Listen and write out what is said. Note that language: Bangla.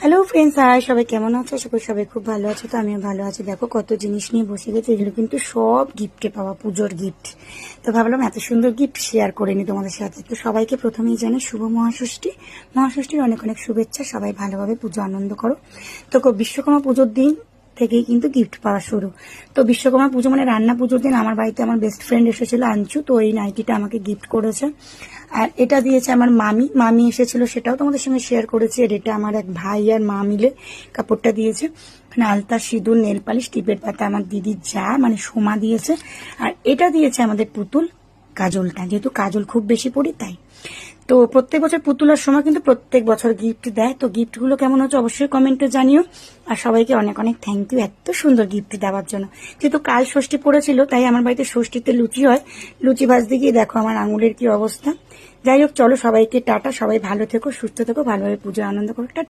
হ্যালো ফ্রেন্ডস, হাই, সবাই কেমন আছো? আশা করি সবাই খুব ভালো আছো। তো আমিও ভালো আছি। দেখো কত জিনিস নিয়ে বসে গেছে, এগুলো কিন্তু সব গিফটে পাওয়া, পুজোর গিফট। তো ভাবলাম এত সুন্দর গিফট শেয়ার করে নি তোমাদের সাথে। তো সবাইকে প্রথমেই জানাই শুভ মহাষষ্ঠী। মহাষষ্ঠীর অনেক অনেক শুভেচ্ছা। সবাই ভালোভাবে পুজো আনন্দ করো। তো বিশ্বকর্মা পুজোর দিন থেকেই কিন্তু গিফট পাওয়া শুরু। তো বিশ্বকর্মা পুজো মানে রান্না পুজোর দিন আমার বাড়িতে আমার বেস্ট ফ্রেন্ড এসেছিল আঞ্চু। তো এই নাইটিটা আমাকে গিফট করেছে। আর এটা দিয়েছে আমার মামি এসেছিল, সেটাও তোমাদের সঙ্গে শেয়ার করেছি। আর এটা আমার এক ভাই আর মা মিলে কাপড়টা দিয়েছে। মানে আলতা, সিঁদুর, নেল পালিশ, টিপের পাতা আমার দিদির যা মানে সোমা দিয়েছে। আর এটা দিয়েছে আমাদের পুতুল কাজলটা, যেহেতু কাজল খুব বেশি পড়ি তাই। তো প্রত্যেক বছর পুতুলার সময় কিন্তু প্রত্যেক বছর গিফট দেয়। তো গিফটগুলো কেমন হচ্ছে অবশ্যই কমেন্টে জানিও। আর সবাইকে অনেক অনেক থ্যাংক ইউ এত সুন্দর গিফট দেওয়ার জন্য। যেহেতু কাল ষষ্ঠী পড়েছিল তাই আমার বাড়িতে ষষ্ঠীতে লুচি হয়। লুচি ভাজতে গিয়ে দেখো আমার আঙুলের কি অবস্থা। যাই হোক, চলো সবাইকে টাটা। সবাই ভালো থেকো, সুস্থ থেকো, ভালোভাবে পুজো আনন্দ করো।